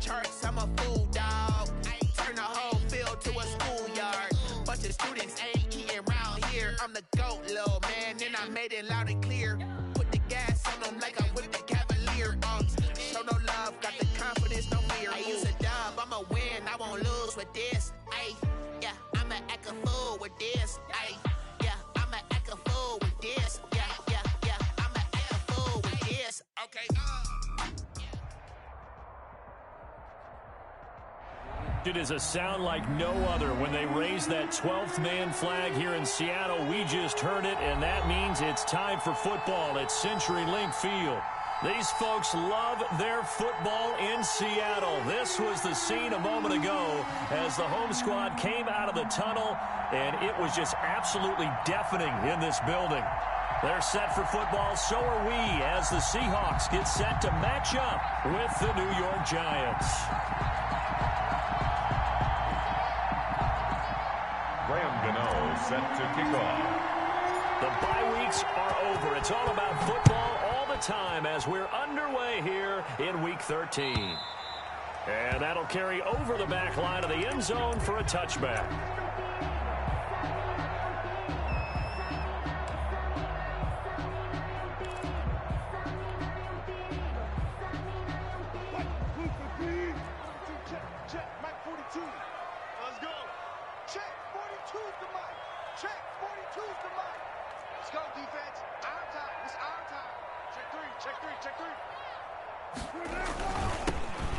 charts, I'm a fool, dog. Turn the whole field to a schoolyard. Bunch of students ain't eating round here. I'm the GOAT, little man, and I made it loud and clear. Put the gas on them like I whipped the Cavalier. Show no love, got the confidence, no fear. I use a dub, I'ma win, I won't lose with this. Ay, yeah, I'ma act a fool with this. Ay, yeah, I'ma act a fool with this. Yeah, yeah, yeah, I'ma act a fool with this. Okay. It is a sound like no other when they raise that 12th man flag here in Seattle. We just heard it, and that means it's time for football at CenturyLink Field. These folks love their football in Seattle. This was the scene a moment ago as the home squad came out of the tunnel, and it was just absolutely deafening in this building. They're set for football, so are we, as the Seahawks get set to match up with the New York Giants. Graham Gano set to kick off. The bye weeks are over. It's all about football all the time as we're underway here in Week 13. And that'll carry over the back line of the end zone for a touchback.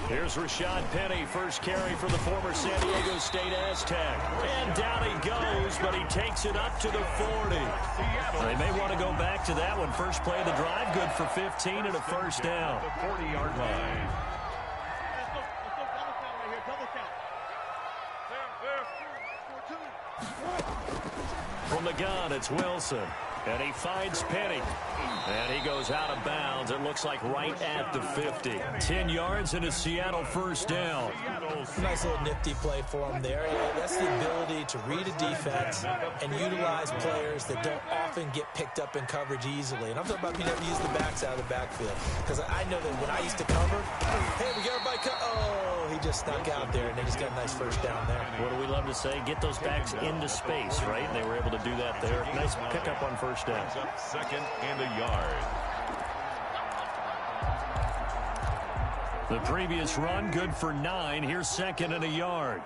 Here's Rashad Penny, first carry for the former San Diego State Aztec. And down he goes, but he takes it up to the 40. They may want to go back to that one. First play of the drive, good for 15 and a first down. The 40-yard line. From the gun, it's Wilson. And he finds Penny. And he goes out of bounds. It looks like right at the 50. 10 yards and a Seattle first down. Nice little nifty play for him there. That's the ability to read a defense and utilize players that don't often get picked up in coverage easily. And I'm talking about being able to use the backs out of the backfield. Because I know that when I used to cover, hey, we got everybody oh, he just snuck out there, and they just got a nice first down there. What do we love to say? Get those backs into space, right? And they were able to do that there. Nice pickup on first down. Second and a yard. The previous run, good for 9. Here's second and a yard.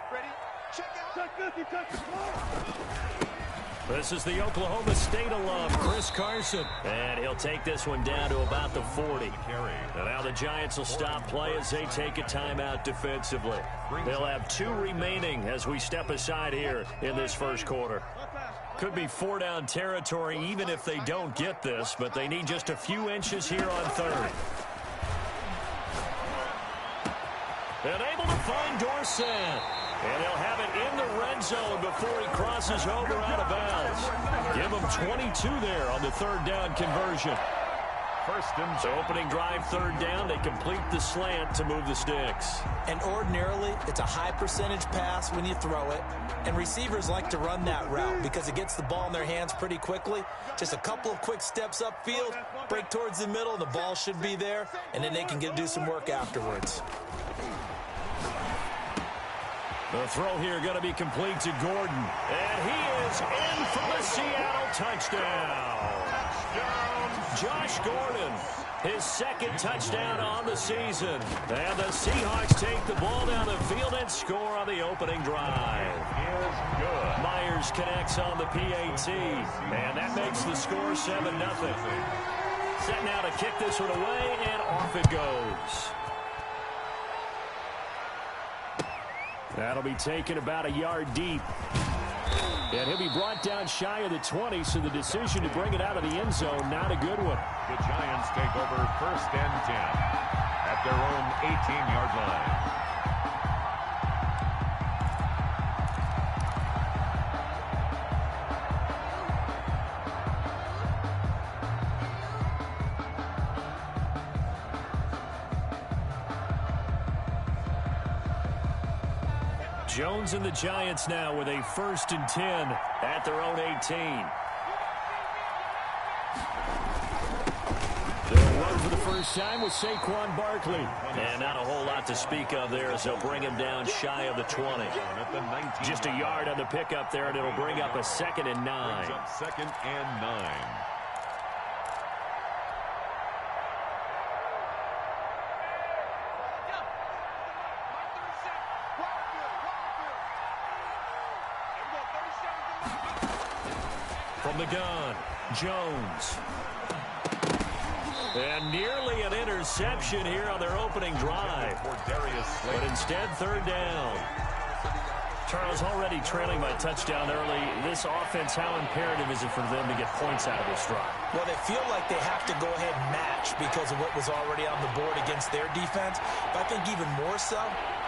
This is the Oklahoma State alum, Chris Carson. And he'll take this one down to about the 40. And now the Giants will stop play as they take a timeout defensively. They'll have 2 remaining as we step aside here in this first quarter. Could be 4-down territory even if they don't get this, but they need just a few inches here on third. And able to find Dorsett. And he'll have it in the red zone before he crosses over out of bounds. Give him 22 there on the third down conversion. First and so opening drive, third down. They complete the slant to move the sticks. And ordinarily, it's a high percentage pass when you throw it. And receivers like to run that route because it gets the ball in their hands pretty quickly. Just a couple of quick steps upfield, break towards the middle, the ball should be there, and then they can do some work afterwards. The throw here going to be complete to Gordon. And he is in for the Seattle touchdown. Josh Gordon, his second touchdown on the season. And the Seahawks take the ball down the field and score on the opening drive. Myers connects on the PAT. And that makes the score 7-0. Set now to kick this one away, and off it goes. That'll be taken about a yard deep. And he'll be brought down shy of the 20, so the decision to bring it out of the end zone, not a good one. The Giants take over first and 10 at their own 18-yard line. Jones and the Giants now with a first and 10 at their own 18. They'll run for the first first time with Saquon Barkley. And not a whole lot to speak of there as they'll bring him down shy of the 20. Just a yard on the pickup there, and it'll bring up a 2nd and 9. Second and 9. From the gun, Jones. And nearly an interception here on their opening drive. But instead, 3rd down. Charles, already trailing by touchdown early. This offense, how imperative is it for them to get points out of this drive? Well, they feel like they have to go ahead and match because of what was already on the board against their defense. But I think even more so,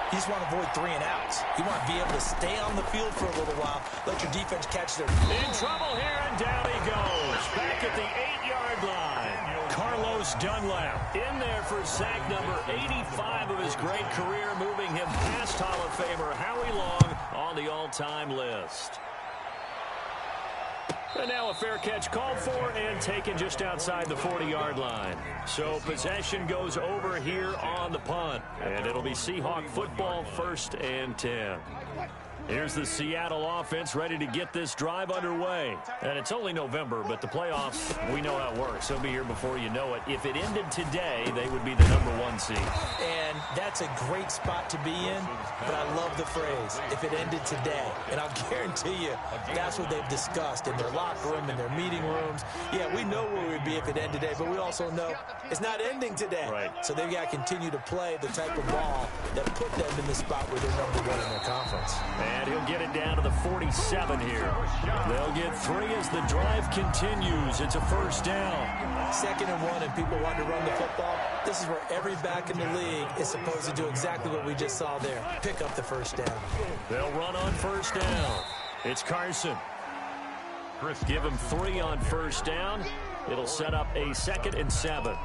you just want to avoid 3 and outs. You want to be able to stay on the field for a little while, let your defense catch their... In trouble here, and down he goes. Back at the 8-yard line. Carlos Dunlap in there for sack number 85 of his great career, moving him past Hall of Famer Howie Long on the all-time list. And now a fair catch called for and taken just outside the 40-yard line. So possession goes over here on the punt. And it'll be Seahawk football, 1st and 10. Here's the Seattle offense ready to get this drive underway. And it's only November, but the playoffs, we know how it works. They'll be here before you know it. If it ended today, they would be the #1 seed. And that's a great spot to be in, but I love the phrase, if it ended today. And I'll guarantee you, that's what they've discussed in their locker room, in their meeting rooms. Yeah, we know where we'd be if it ended today, but we also know it's not ending today. Right. So they've got to continue to play the type of ball that put them in the spot where they're #1 in their conference. And he'll get it down to the 47 here. They'll get 3 as the drive continues. It's a 1st down. 2nd and 1, and people want to run the football. This is where every back in the league is supposed to do exactly what we just saw there. Pick up the 1st down. They'll run on 1st down. It's Carson. Give him 3 on 1st down. It'll set up a 2nd and 7.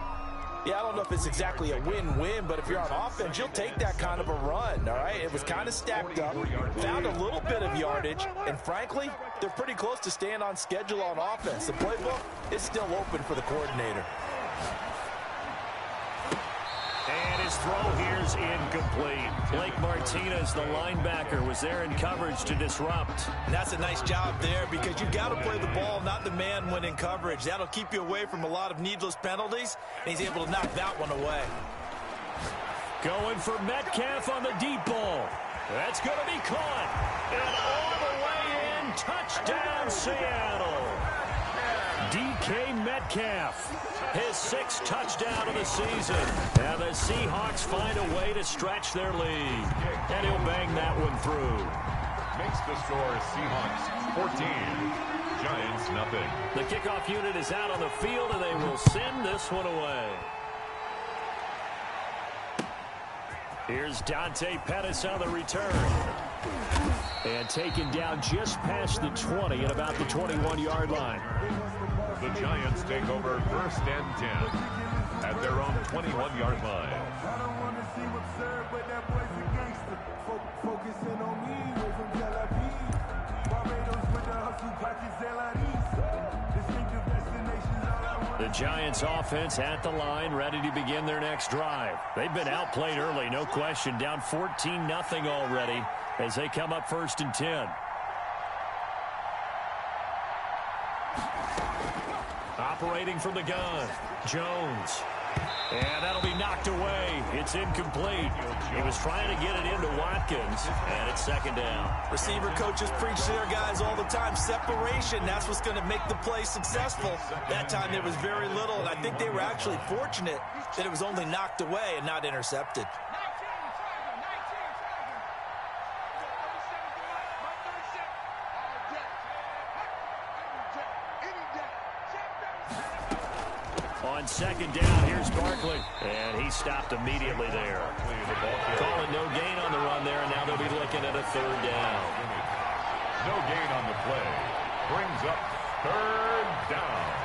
Yeah, I don't know if it's exactly a win-win, but if you're on offense, you'll take that kind of a run, all right? It was kind of stacked up, found a little bit of yardage, and frankly, they're pretty close to staying on schedule on offense. The playbook is still open for the coordinator. And his throw here's incomplete. Blake Martinez, the linebacker, was there in coverage to disrupt. And that's a nice job there because you've got to play the ball, not the man when in coverage. That'll keep you away from a lot of needless penalties, and he's able to knock that one away. Going for Metcalf on the deep ball. That's going to be caught. And all the way in, touchdown Seattle. DK Metcalf, his 6th touchdown of the season. And the Seahawks find a way to stretch their lead. And he'll bang that one through. Makes the score Seahawks 14, Giants nothing. The kickoff unit is out on the field, and they will send this one away. Here's Dante Pettis on the return. And taken down just past the 20 at about the 21-yard line. The Giants take over 1st and 10 at their own 21-yard line. I don't want to seem absurd, but that boy's a gangster. Focusing on me, way from Tel Aviv. Barbados with the hustle, pockets distinctive destinations, all I want. The Giants offense at the line, ready to begin their next drive. They've been outplayed early, no question. Down 14-0 already as they come up 1st and 10. Operating from the gun, Jones. And that'll be knocked away. It's incomplete. He was trying to get it into Watkins, and it's 2nd down. Receiver coaches preach to their guys all the time. Separation, that's what's going to make the play successful. That time there was very little, and I think they were actually fortunate that it was only knocked away and not intercepted. On 2nd down, here's Barkley. And he stopped immediately there. Calling no gain on the run there, and now they'll be looking at a 3rd down. No gain on the play. Brings up 3rd down.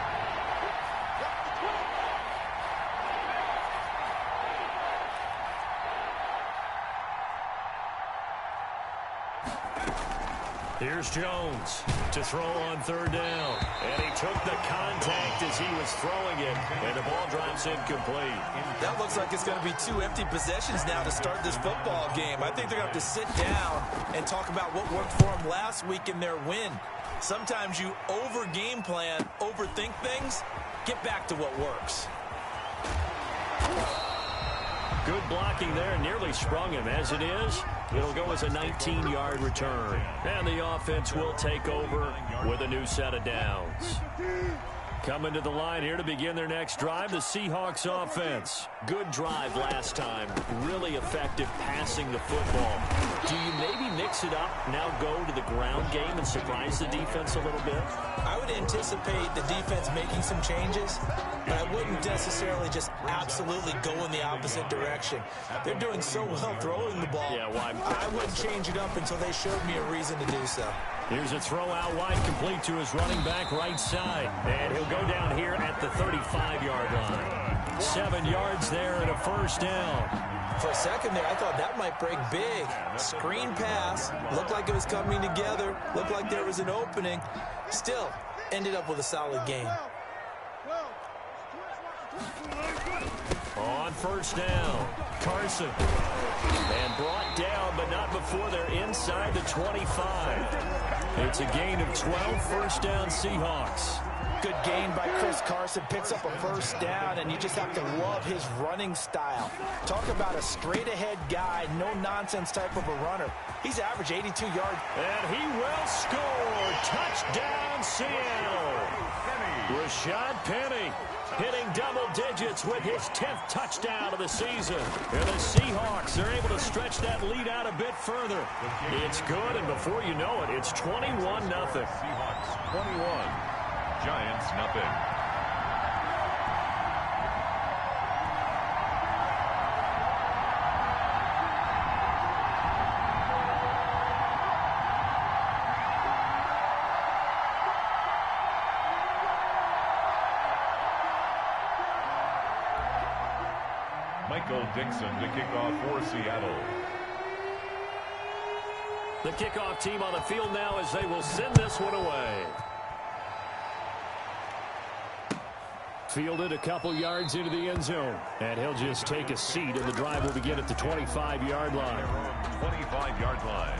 Here's Jones to throw on third down. And he took the contact as he was throwing it. And the ball drops incomplete. That looks like it's going to be 2 empty possessions now to start this football game. I think they're going to have to sit down and talk about what worked for them last week in their win. Sometimes you over-game plan, overthink things. Get back to what works. Good blocking there. Nearly sprung him. As it is, it'll go as a 19-yard return. And the offense will take over with a new set of downs. Coming to the line here to begin their next drive, the Seahawks offense. Good drive last time. Really effective passing the football. Do you maybe mix it up, now go to the ground game and surprise the defense a little bit? I would anticipate the defense making some changes, but I wouldn't necessarily just absolutely go in the opposite direction. They're doing so well throwing the ball. Yeah, why? I wouldn't change it up until they showed me a reason to do so. Here's a throw out wide, complete to his running back right side. And he'll go down here at the 35-yard line. 7 yards there and a first down. For a second there, I thought that might break big. Screen pass. Looked like it was coming together. Looked like there was an opening. Still, ended up with a solid game. On first down, Carson. And brought down, but not before they're inside the 25. It's a gain of 12, first down Seahawks. Good gain by Chris Carson. Picks up a first down, and you just have to love his running style. Talk about a straight-ahead guy, no-nonsense type of a runner. He's average 82 yards. And he will score. Touchdown, Seattle. Rashad Penny hitting double digits with his 10th touchdown of the season. And the Seahawks are able to stretch that lead out a bit further. It's good, and before you know it, it's 21-0. Seahawks 21, Giants nothing. Michael Dixon to kick off for Seattle. The kickoff team on the field now as they will send this one away. Fielded a couple yards into the end zone. And he'll just take a seat, and the drive will begin at the 25-yard line. 25-yard line.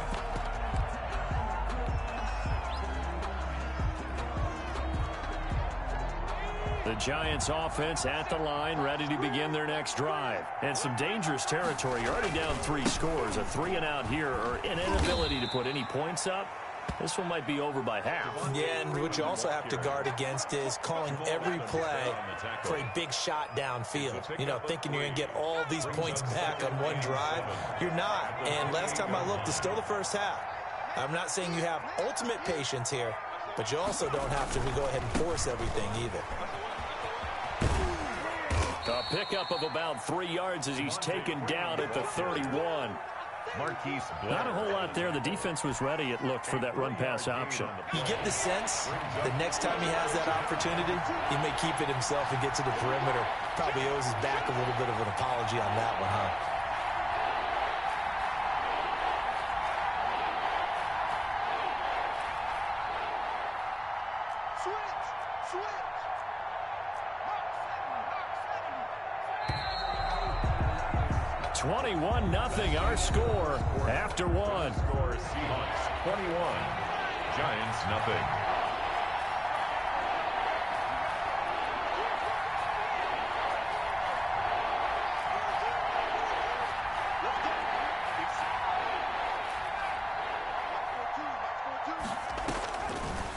The Giants offense at the line, ready to begin their next drive. And some dangerous territory. You're already down 3 scores. A 3-and-out here, or an inability to put any points up. This one might be over by half. Yeah, and what you also have to guard against is calling every play for a big shot downfield. You know, thinking you're going to get all these points back on one drive. You're not. And last time I looked, it's still the first half. I'm not saying you have ultimate patience here, but you also don't have to go ahead and force everything either. A pickup of about 3 yards as he's taken down at the 31. Not a whole lot there. The defense was ready, it looked, for that run-pass option. You get the sense the next time he has that opportunity, he may keep it himself and get to the perimeter. Probably owes his back a little bit of an apology on that one, huh? Switch! 21-0 our score after one. Score Seahawks 21, Giants nothing.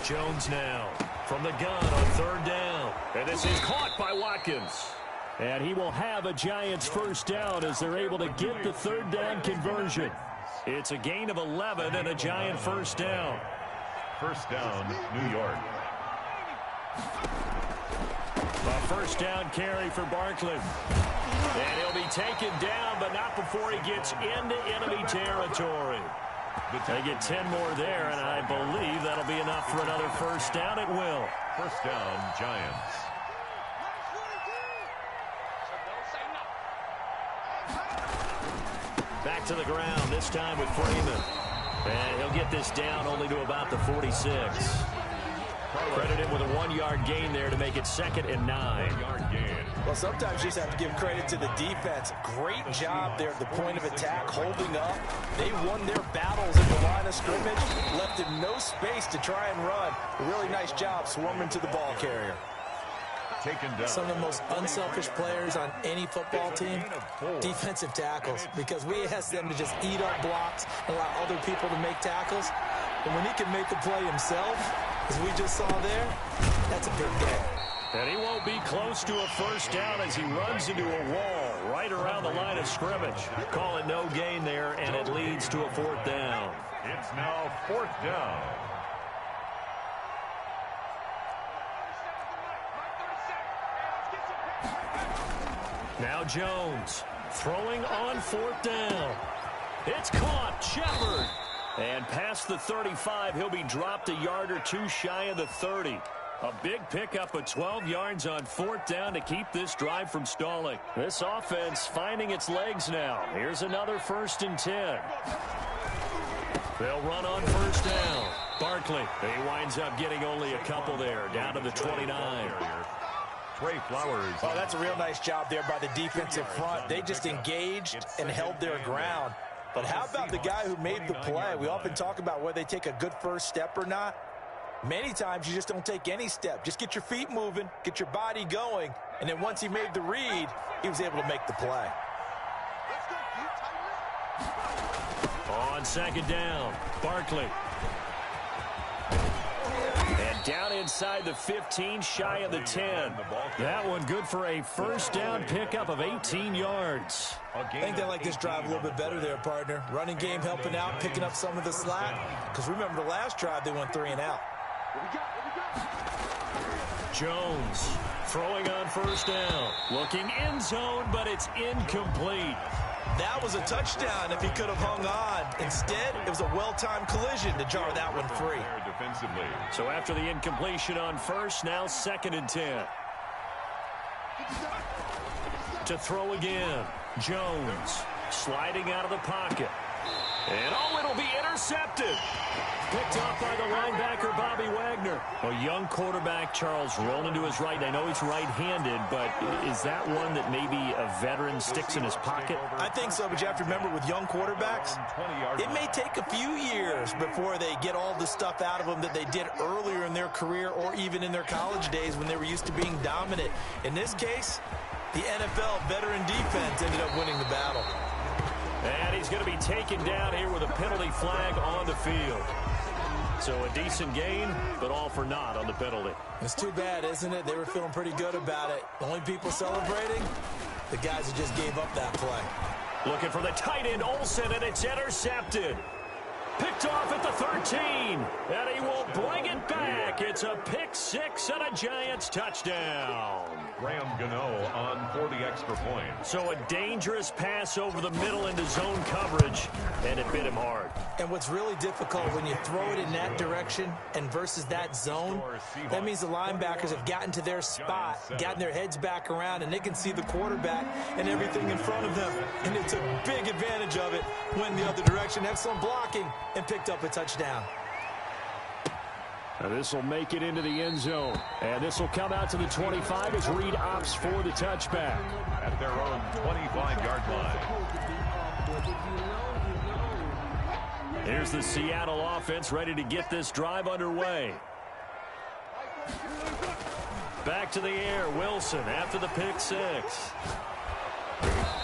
Jones now from the gun on third down. And this is caught by Watkins. And he will have a Giants first down as they're able to get the third down conversion. It's a gain of 11 and a Giant first down. First down, New York. A first down carry for Barkley. And he'll be taken down, but not before he gets into enemy territory. They get 10 more there, and I believe that'll be enough for another first down. It will. First down, Giants. Back to the ground, this time with Freeman. And he'll get this down only to about the 46. Credit him with a 1-yard gain there to make it 2nd and 9. Well, sometimes you just have to give credit to the defense. Great job there at the point of attack, holding up. They won their battles at the line of scrimmage, left him no space to try and run. A really nice job swarming to the ball carrier. Some of the most unselfish players on any football team, defensive tackles, because we ask them to just eat up blocks and allow other people to make tackles. And when he can make the play himself, as we just saw there, that's a big day. And he won't be close to a first down as he runs into a wall right around the line of scrimmage. Call it no gain there, and it leads to a 4th down. It's now 4th down. Now Jones throwing on 4th down. It's caught. Shepard. And past the 35, he'll be dropped a yard or two shy of the 30. A big pickup of 12 yards on 4th down to keep this drive from stalling. This offense finding its legs now. Here's another 1st and 10. They'll run on 1st down. Barkley. He winds up getting only a couple there, down to the 29. Trey Flowers. Oh, that's a real nice job there by the defensive front. They just engaged and held their ground. But how about the guy who made the play? We often talk about whether they take a good first step or not. Many times you just don't take any step. Just get your feet moving, get your body going, and then once he made the read, he was able to make the play. On 2nd down, Barkley. And down inside the 15, shy of the 10. That one good for a first down pickup of 18 yards. I think they like this drive a little bit better there, partner. Running game helping out, picking up some of the slack. Because remember the last drive, they went 3 and out. Jones throwing on 1st down. Looking end zone, but it's incomplete. That was a touchdown if he could have hung on. Instead, it was a well-timed collision to jar that one free. So after the incompletion on 1st, now 2nd and 10. To throw again. Jones sliding out of the pocket. And it'll be intercepted. Picked off by the linebacker, Bobby Wagner. A young quarterback, Charles, rolling to his right. I know he's right-handed, but is that one that maybe a veteran sticks in his pocket? I think so, but you have to remember with young quarterbacks, it may take a few years before they get all the stuff out of them that they did earlier in their career or even in their college days when they were used to being dominant. In this case, the NFL veteran defense ended up winning the battle. And he's going to be taken down here with a penalty flag on the field. So a decent gain, but all for naught on the penalty. It's too bad, isn't it? They were feeling pretty good about it. The only people celebrating, the guys who just gave up that play. Looking for the tight end, Olsen, and it's intercepted. Picked off at the 13, and he will bring it back. It's a pick 6 and a Giants touchdown. Graham Gano on for the extra point. So a dangerous pass over the middle into zone coverage, and it bit him hard. And what's really difficult when you throw it in that direction and versus that zone, that means the linebackers have gotten to their spot, gotten their heads back around, and they can see the quarterback and everything in front of them. And they took big advantage of it, went the other direction. Excellent blocking, and picked up a touchdown. Now this will make it into the end zone. And this will come out to the 25 as Reed opts for the touchback. At their own 25-yard line. Here's the Seattle offense ready to get this drive underway. Back to the air, Wilson after the pick 6.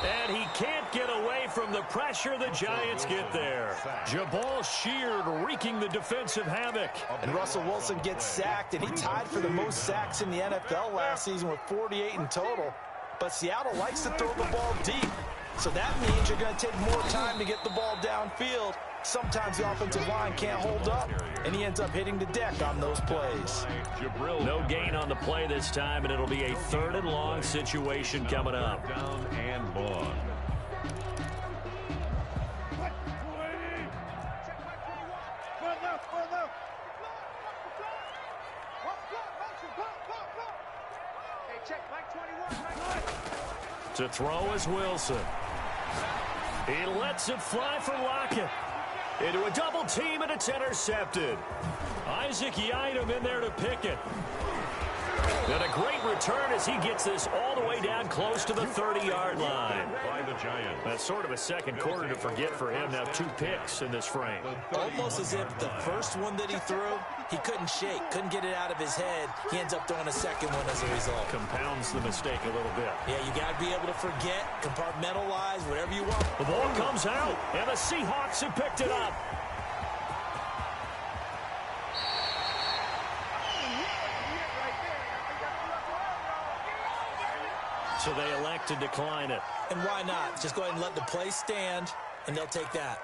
And he can't get away from the pressure. The Giants get there. Jabal Sheard wreaking the defensive havoc. And Russell Wilson gets sacked, and he tied for the most sacks in the NFL last season with 48 in total. But Seattle likes to throw the ball deep. So that means you're going to take more time to get the ball downfield. Sometimes the offensive line can't hold up, and he ends up hitting the deck on those plays. No gain on the play this time, and it'll be a 3rd and long situation coming up. Down and long. To throw is Wilson. He lets it fly for Lockett. Into a double team, and it's intercepted. Isaac Yiadom in there to pick it. And a great return as he gets this all the way down close to the 30-yard line. By the Giants. That's sort of a second quarter to forget for him. Now 2 picks in this frame. Almost as if the first one that he threw, he couldn't shake, couldn't get it out of his head. He ends up throwing a second one as a result. Compounds the mistake a little bit. Yeah, you got to be able to forget, compartmentalize, whatever you want. The ball comes out, and the Seahawks have picked it up. So they elect to decline it. And why not? Just go ahead and let the play stand, and they'll take that.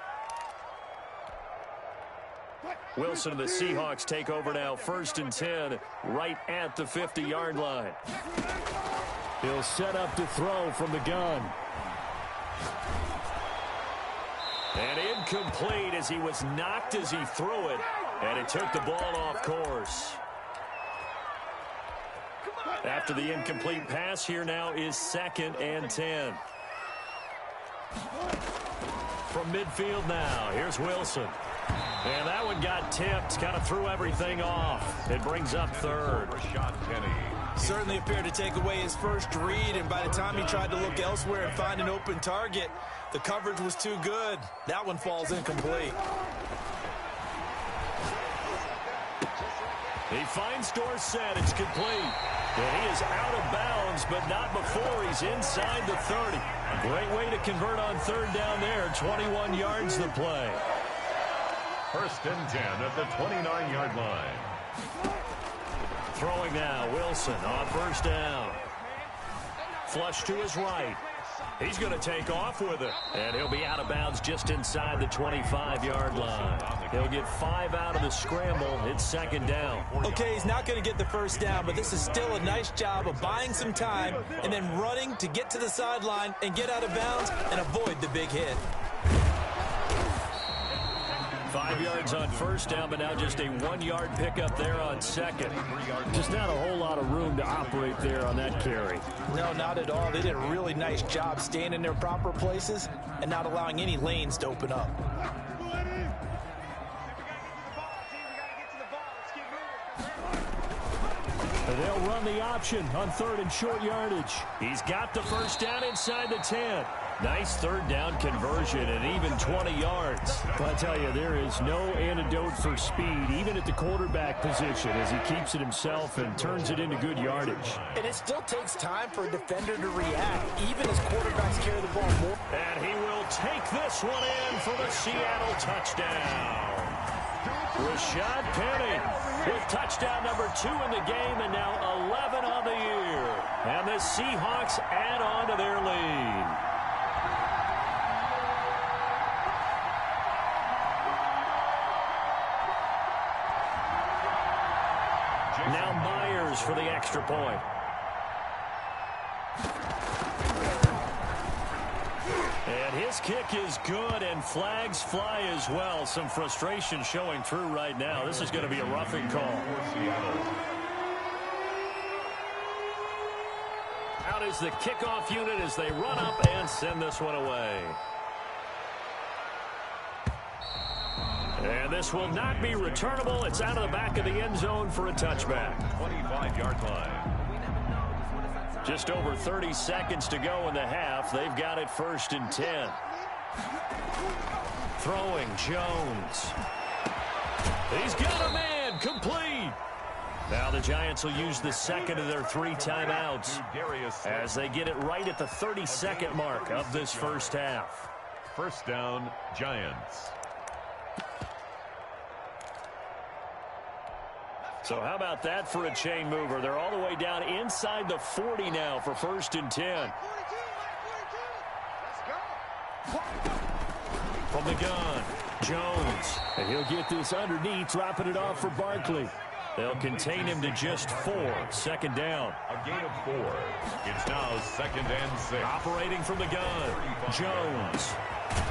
Wilson and the Seahawks take over now, 1st and 10, right at the 50-yard line. He'll set up to throw from the gun. And incomplete as he was knocked as he threw it, and it took the ball off course. After the incomplete pass, here now is 2nd and 10. From midfield now, here's Wilson. And that one got tipped, kind of threw everything off. It brings up 3rd. Rashad Penny. Certainly appeared to take away his first read, and by the time he tried to look elsewhere and find an open target, the coverage was too good. That one falls incomplete. He finds Dorsett. It's complete. And he is out of bounds, but not before he's inside the 30. Great way to convert on 3rd down there. 21 yards the play. 1st and 10 at the 29-yard line. Throwing now, Wilson on 1st down. Flush to his right. He's going to take off with it. And he'll be out of bounds just inside the 25-yard line. He'll get 5 out of the scramble. It's 2nd down. Okay, he's not going to get the 1st down, but this is still a nice job of buying some time and then running to get to the sideline and get out of bounds and avoid the big hit. 5 yards on 1st down, but now just a 1-yard pickup there on 2nd. Just not a whole lot of room to operate there on that carry. No, not at all. They did a really nice job staying in their proper places and not allowing any lanes to open up. They'll run the option on 3rd and short yardage. He's got the 1st down inside the 10. Nice 3rd down conversion and even 20 yards. But I tell you, there is no antidote for speed, even at the quarterback position, as he keeps it himself and turns it into good yardage. And it still takes time for a defender to react, even as quarterbacks carry the ball more. And he will take this one in for the Seattle touchdown. Rashad Penny with touchdown number 2 in the game, and now 11 on the year. And the Seahawks add on to their lead. Now Myers for the extra point. And his kick is good, and flags fly as well. Some frustration showing through right now. This is going to be a roughing call. Out is the kickoff unit as they run up and send this one away. And this will not be returnable. It's out of the back of the end zone for a touchback. 25-yard line. Just over 30 seconds to go in the half. They've got it 1st and 10. Throwing Jones. He's got a man. Complete. Now the Giants will use the 2nd of their 3 timeouts as they get it right at the 32nd mark of this first half. 1st down, Giants. So how about that for a chain mover? They're all the way down inside the 40 now for 1st and 10. From the gun, Jones. And he'll get this underneath, dropping it off for Barkley. They'll contain him to just 4. 2nd down. A gain of 4. It's now 2nd and 6. Operating from the gun, Jones.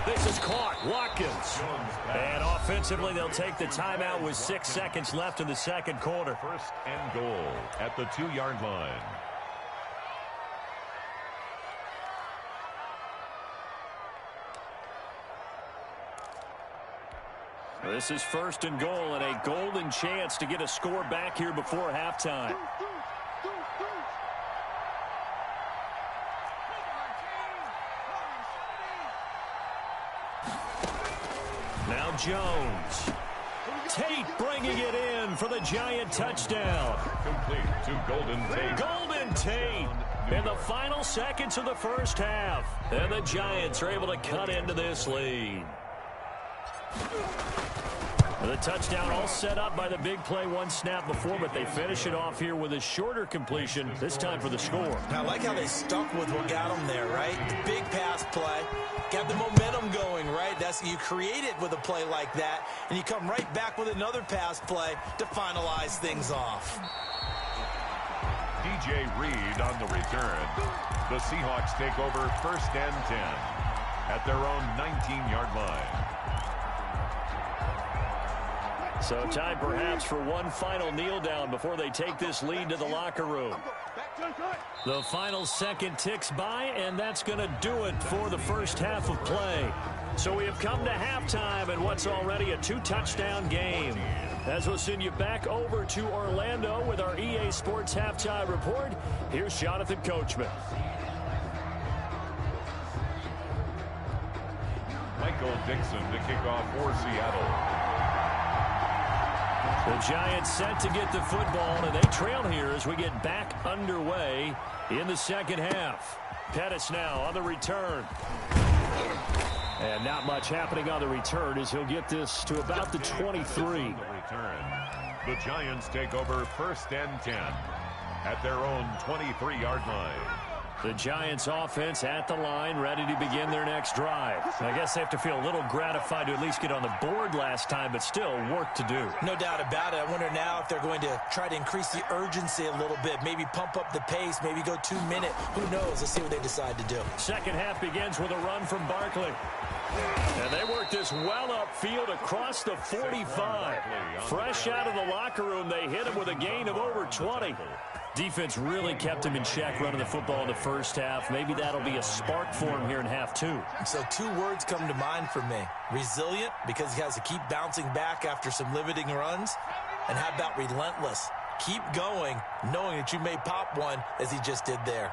This is caught. Watkins. And offensively, they'll take the timeout with 6 seconds left in the second quarter. 1st and goal at the 2-yard line. This is 1st and goal and a golden chance to get a score back here before halftime. Now Jones. Tate bringing it in for the Giant touchdown. Complete to Golden Tate. Golden Tate in the final seconds of the first half. And the Giants are able to cut into this lead. The touchdown all set up by the big play one snap before, but they finish it off here with a shorter completion, this time for the score. I like how they stuck with what got them there, right? The big pass play, got the momentum going, right? You create it with a play like that, and you come right back with another pass play to finalize things off. DJ Reed on the return. The Seahawks take over 1st and 10 at their own 19-yard line. So time perhaps for one final kneel down before they take this lead to the locker room. The final second ticks by, and that's going to do it for the first half of play. So we have come to halftime in what's already a 2-touchdown game. As we'll send you back over to Orlando with our EA Sports Halftime Report, here's Jonathan Coachman. Michael Dixon to kick off for Seattle. The Giants set to get the football, and they trail here as we get back underway in the second half. Pettis now on the return. And not much happening on the return as he'll get this to about the 23. The Giants take over 1st and 10 at their own 23-yard line. The Giants offense at the line, ready to begin their next drive. I guess they have to feel a little gratified to at least get on the board last time, but still work to do. No doubt about it. I wonder now if they're going to try to increase the urgency a little bit, maybe pump up the pace, maybe go 2-minute. Who knows? Let's see what they decide to do. Second half begins with a run from Barkley. And they work this well upfield across the 45. Fresh out of the locker room, they hit him with a gain of over 20. Defense really kept him in check running the football in the first half. Maybe that'll be a spark for him here in half 2. So 2 words come to mind for me. Resilient, because he has to keep bouncing back after some limiting runs. And how about relentless? Keep going, knowing that you may pop one as he just did there.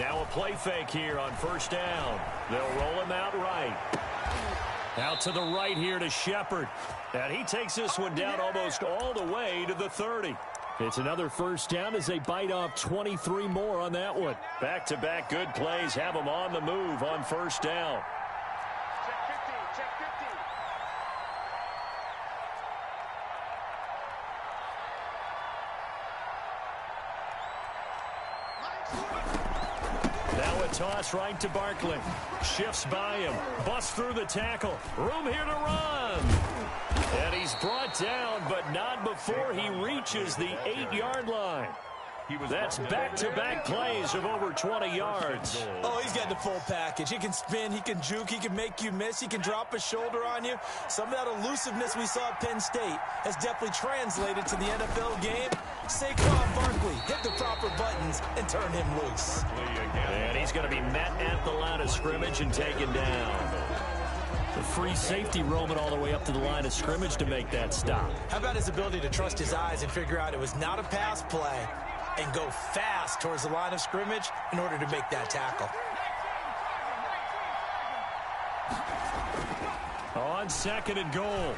Now a play fake here on 1st down. They'll roll him out right. Out to the right here to Shepard. And he takes this one down almost all the way to the 30. It's another 1st down as they bite off 23 more on that one. Back-to-back good plays have them on the move on 1st down. Now a toss right to Barkley. Shifts by him. Busts through the tackle. Room here to run. And he's brought down, but not before he reaches the 8-yard line. That's back-to-back plays of over 20 yards. Oh, he's got the full package. He can spin, he can juke, he can make you miss, he can drop a shoulder on you. Some of that elusiveness we saw at Penn State has definitely translated to the NFL game. Saquon Barkley hit the proper buttons and turn him loose. And he's going to be met at the line of scrimmage and taken down. The free safety roaming all the way up to the line of scrimmage to make that stop. How about his ability to trust his eyes and figure out it was not a pass play and go fast towards the line of scrimmage in order to make that tackle. On 2nd and goal,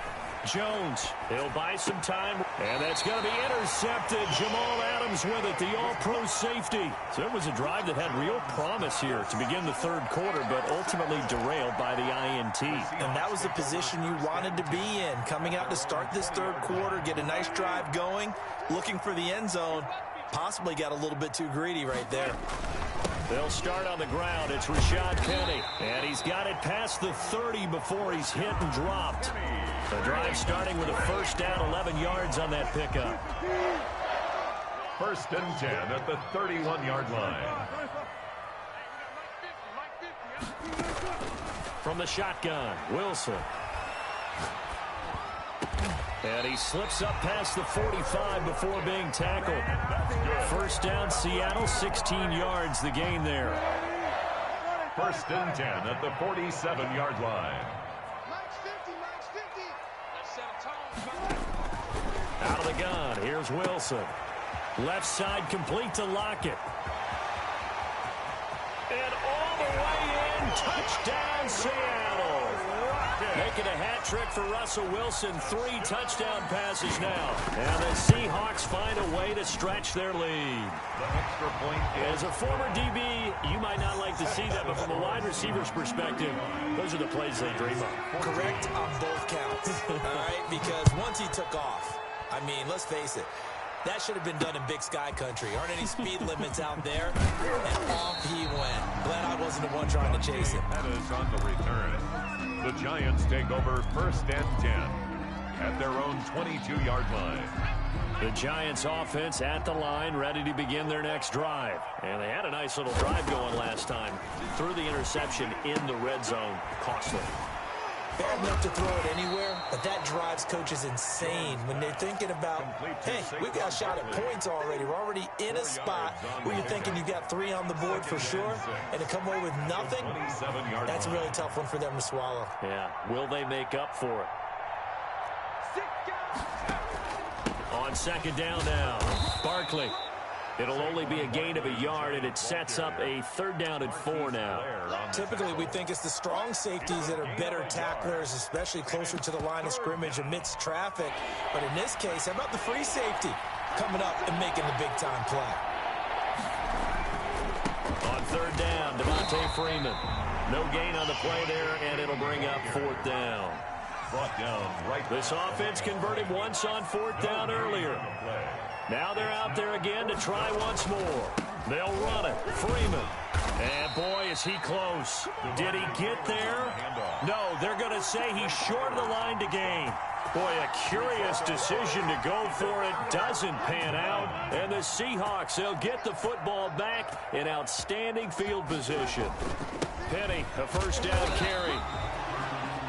Jones, he'll buy some time, and that's going to be intercepted. Jamal Adams with it, the all-pro safety. So it was a drive that had real promise here to begin the 3rd quarter, but ultimately derailed by the INT. And that was the position you wanted to be in, coming out to start this 3rd quarter, get a nice drive going, looking for the end zone. Possibly got a little bit too greedy right there. They'll start on the ground. It's Rashad Penny. And he's got it past the 30 before he's hit and dropped. The drive starting with a 1st down, 11 yards on that pickup. 1st and 10 at the 31-yard line. From the shotgun, Wilson. And he slips up past the 45 before being tackled. 1st down, Seattle, 16 yards the gain there. 1st and 10 at the 47-yard line. Out of the gun, here's Wilson. Left side complete to Lockett. And all the way in, touchdown Seattle. Making a hat trick for Russell Wilson, 3 touchdown passes now. And the Seahawks find a way to stretch their lead. The extra point As a former DB, you might not like to see that, but from a wide receiver's perspective, those are the plays they dream of. Correct on both counts, all right? Because once he took off, I mean, let's face it, that should have been done in Big Sky Country. Aren't any speed limits out there? And off he went. Glad I wasn't the one trying to chase him. That is on the return. The Giants take over 1st and 10 at their own 22-yard line. The Giants offense at the line, ready to begin their next drive. And they had a nice little drive going last time. Threw the interception in the red zone. Costly. Bad enough to throw it anywhere, but that drives coaches insane when they're thinking about, hey, we got a shot at points already. We're already in a spot where you're thinking you got 3 on the board for sure, and to come away with nothing, that's a really tough one for them to swallow. Yeah, will they make up for it? On 2nd down now, Barkley. It'll only be a gain of a yard, and it sets up a 3rd down and 4 now. Typically, we think it's the strong safeties that are better tacklers, especially closer to the line of scrimmage amidst traffic. But in this case, how about the free safety coming up and making the big-time play? On 3rd down, Devontae Freeman. No gain on the play there, and it'll bring up 4th down. Brought down right. This offense converted once on 4th down earlier. Now they're out there again to try once more. They'll run it. Freeman. And boy, is he close. Did he get there? No, they're going to say he's short of the line to gain. Boy, a curious decision to go for it. Doesn't pan out. And the Seahawks, they'll get the football back in outstanding field position. Penny, a 1st down carry.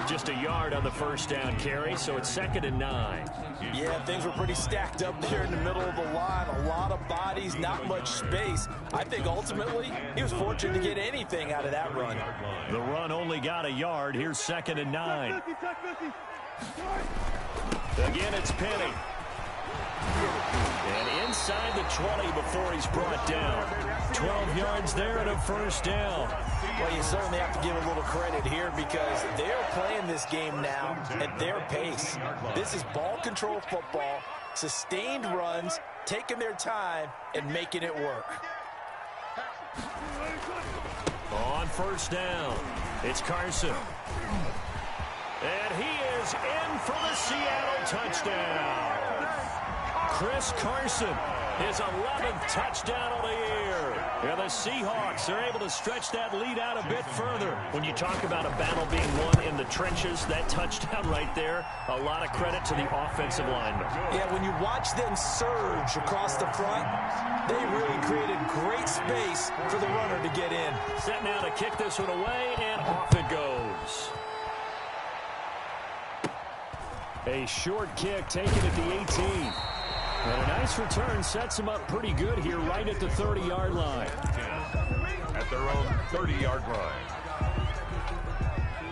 Just a yard on the 1st down carry, so it's 2nd and 9. Yeah, things were pretty stacked up there in the middle of the line. A lot of bodies, not much space. I think ultimately he was fortunate to get anything out of that run. The run only got a yard. Here's 2nd and 9. Again, it's Penny. And inside the 20 before he's brought down. 12 yards there and a 1st down. Well, you certainly have to give a little credit here because they're playing this game now at their pace. This is ball control football, sustained runs, taking their time and making it work. On 1st down, it's Carson. And he is in for the Seattle touchdown. Chris Carson, his 11th touchdown of the year. And the Seahawks are able to stretch that lead out a bit further. When you talk about a battle being won in the trenches, that touchdown right there, a lot of credit to the offensive linemen. Yeah, when you watch them surge across the front, they really created great space for the runner to get in. Set now to kick this one away, and off it goes. A short kick taken at the 18. And a nice return sets him up pretty good here right at the 30-yard line. At their own 30-yard line.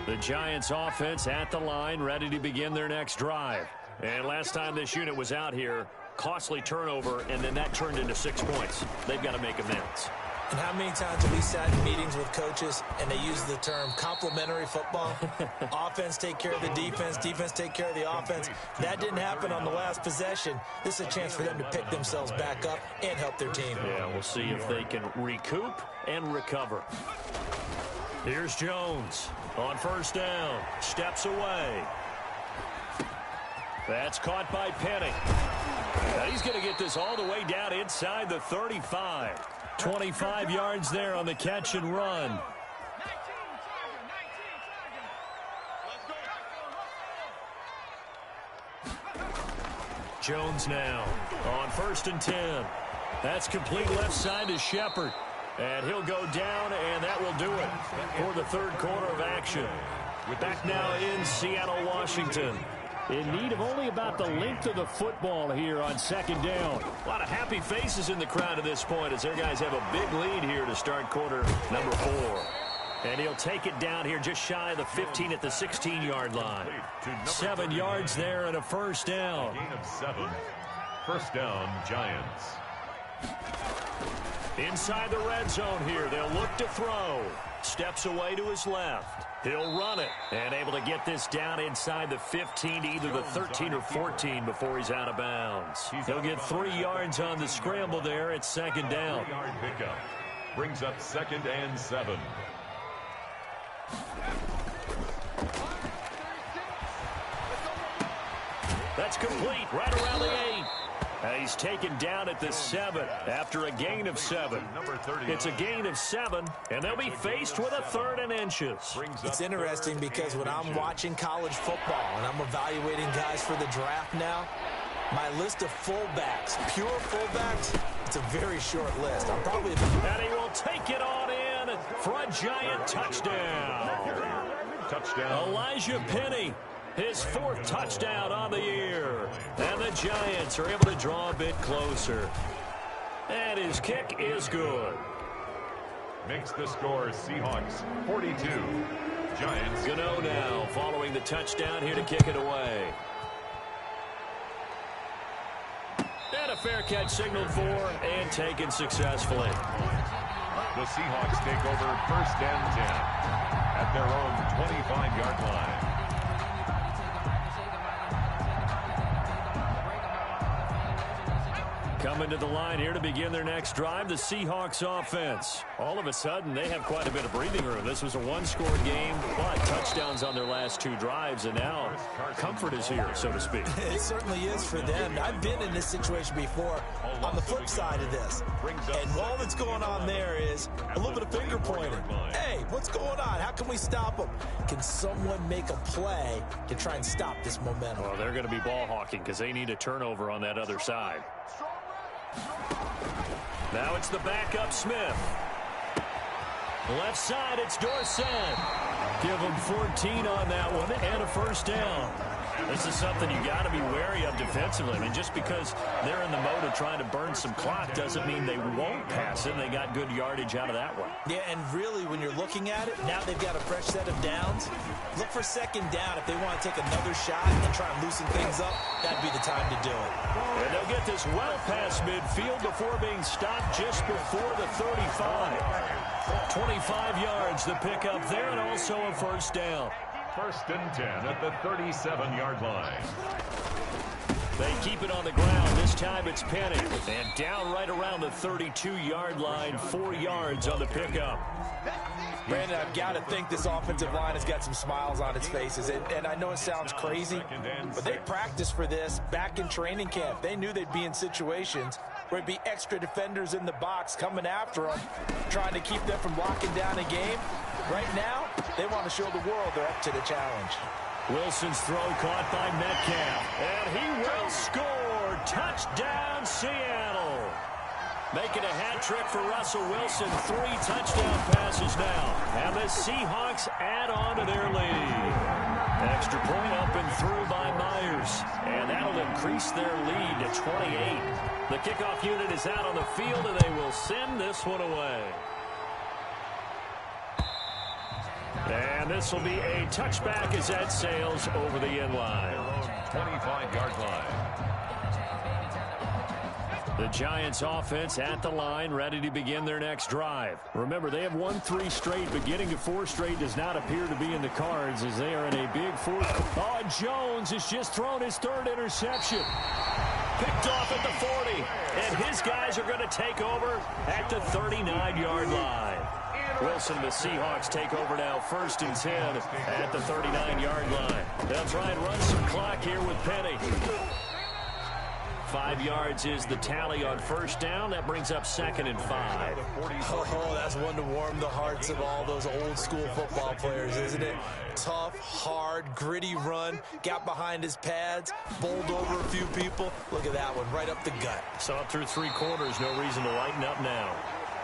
The Giants offense at the line, ready to begin their next drive. And last time this unit was out here, costly turnover, and then that turned into 6 points. They've got to make amends. And how many times have we sat in meetings with coaches and they use the term complementary football? Offense take care of the defense, defense take care of the offense. That didn't happen on the last possession. This is a chance for them to pick themselves back up and help their team. Yeah, we'll see if they can recoup and recover. Here's Jones on 1st down. Steps away. That's caught by Penny. Now he's going to get this all the way down inside the 35. 25 yards there on the catch and run. Jones now on 1st and 10. That's complete left side to Shepard. And he'll go down, and that will do it for the 3rd quarter of action. Back now in Seattle, Washington. In need of only about the length of the football here on 2nd down. A lot of happy faces in the crowd at this point as their guys have a big lead here to start quarter number 4. And he'll take it down here just shy of the 15 at the 16-yard line. 7 yards there and a first down. Gain of 7. First down, Giants. Inside the red zone here. They'll look to throw. Steps away to his left. He'll run it. And able to get this down inside the 15 to either the 13 or 14 before he's out of bounds. He'll get 3 yards on the scramble there at second down. 3-yard pickup. Brings up 2nd and 7. That's complete right around the 8. He's taken down at the 7 after a gain of 7. It's a gain of 7, and they'll be faced with a 3rd and inches. It's interesting because when I'm watching college football and I'm evaluating guys for the draft now, my list of fullbacks, pure fullbacks, it's a very short list. I'm probably... And he will take it on in for a giant touchdown. Touchdown. Elijah Penny. His 4th touchdown on the year. And the Giants are able to draw a bit closer. And his kick is good. Makes the score Seahawks 42. Giants. Gano now following the touchdown here to kick it away. And a fair catch signaled for and taken successfully. The Seahawks take over 1st and 10 at their own 25-yard line. Coming to the line here to begin their next drive, the Seahawks offense. All of a sudden, they have quite a bit of breathing room. This was a one-score game, but touchdowns on their last 2 drives, and now comfort is here, so to speak. It certainly is for them. I've been in this situation before on the flip side of this. And all that's going on there is a little bit of finger pointing. Hey, what's going on? How can we stop them? Can someone make a play to try and stop this momentum? Well, they're going to be ball hawking because they need a turnover on that other side. Now it's the backup Smith. Left side, it's Dorsett. Give him 14 on that one and a first down. This is something you got to be wary of defensively. I mean, just because they're in the mode of trying to burn some clock doesn't mean they won't pass it. They got good yardage out of that one. Yeah, and really, when you're looking at it, now they've got a fresh set of downs. Look for second down. If they want to take another shot and try and loosen things up, that'd be the time to do it. And they'll get this well past midfield before being stopped just before the 35. 25 yards, the pickup there, and also a first down. 1st and 10 at the 37-yard line. They keep it on the ground. This time it's Penny. And down right around the 32-yard line, 4 yards on the pickup. Brandon, I've got to think this offensive line has got some smiles on its faces. And I know it sounds crazy, but they practiced for this back in training camp. They knew they'd be in situations where it'd be extra defenders in the box coming after them, trying to keep them from locking down a game. Right now, they want to show the world they're up to the challenge. Wilson's throw caught by Metcalf. And he will score. Touchdown, Seattle. Making a hat trick for Russell Wilson. 3 touchdown passes now. And the Seahawks add on to their lead. Extra point up and through by Myers. And that'll increase their lead to 28. The kickoff unit is out on the field, and they will send this one away. And this will be a touchback as that sails over the end line. 25-yard line. The Giants offense at the line, ready to begin their next drive. Remember, they have won 3 straight, but getting to 4 straight does not appear to be in the cards as they are in a big 4th. Oh, Jones has just thrown his 3rd interception. Picked off at the 40, and his guys are going to take over at the 39-yard line. Wilson and the Seahawks take over now, 1st and 10 at the 39-yard line. They'll try and run some clock here with Penny. 5 yards is the tally on first down. That brings up 2nd and 5. Oh, that's one to warm the hearts of all those old school football players, isn't it? Tough, hard, gritty run. Got behind his pads, bowled over a few people. Look at that one, right up the gut. Saw it through 3 quarters. No reason to lighten up now.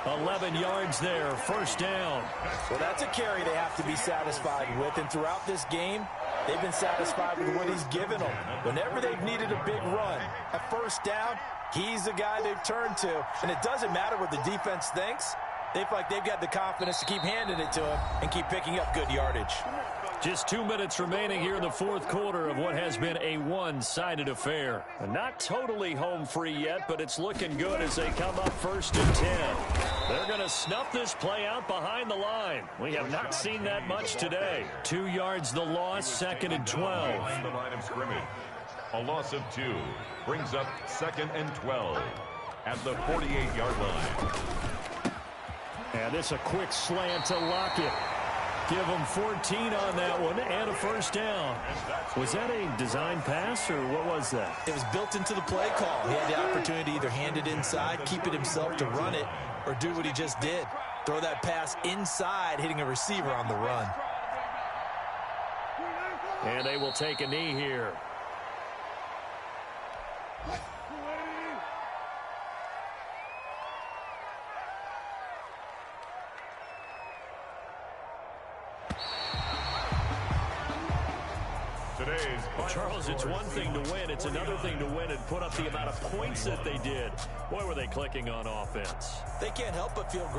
11 yards there, first down. Well, that's a carry they have to be satisfied with. And throughout this game, they've been satisfied with what he's given them. Whenever they've needed a big run, at first down, he's the guy they've turned to. And it doesn't matter what the defense thinks. They feel like they've got the confidence to keep handing it to him and keep picking up good yardage. Just 2 minutes remaining here in the fourth quarter of what has been a one-sided affair. Not totally home free yet, but it's looking good as they come up 1st and 10. They're going to snuff this play out behind the line. We have not seen that much today. 2 yards the loss, 2nd and 12. Behind the line of scrimmage. A loss of 2 brings up 2nd and 12 at the 48-yard line. And it's a quick slant to Lockett. Give him 14 on that one and a first down. Was that a design pass or what was that? It was built into the play call. He had the opportunity to either hand it inside, keep it himself to run it, or do what he just did. Throw that pass inside, hitting a receiver on the run. And they will take a knee here. Charles, it's one thing to win. It's another thing to win and put up the amount of points that they did. Boy, were they clicking on offense. They can't help but feel great.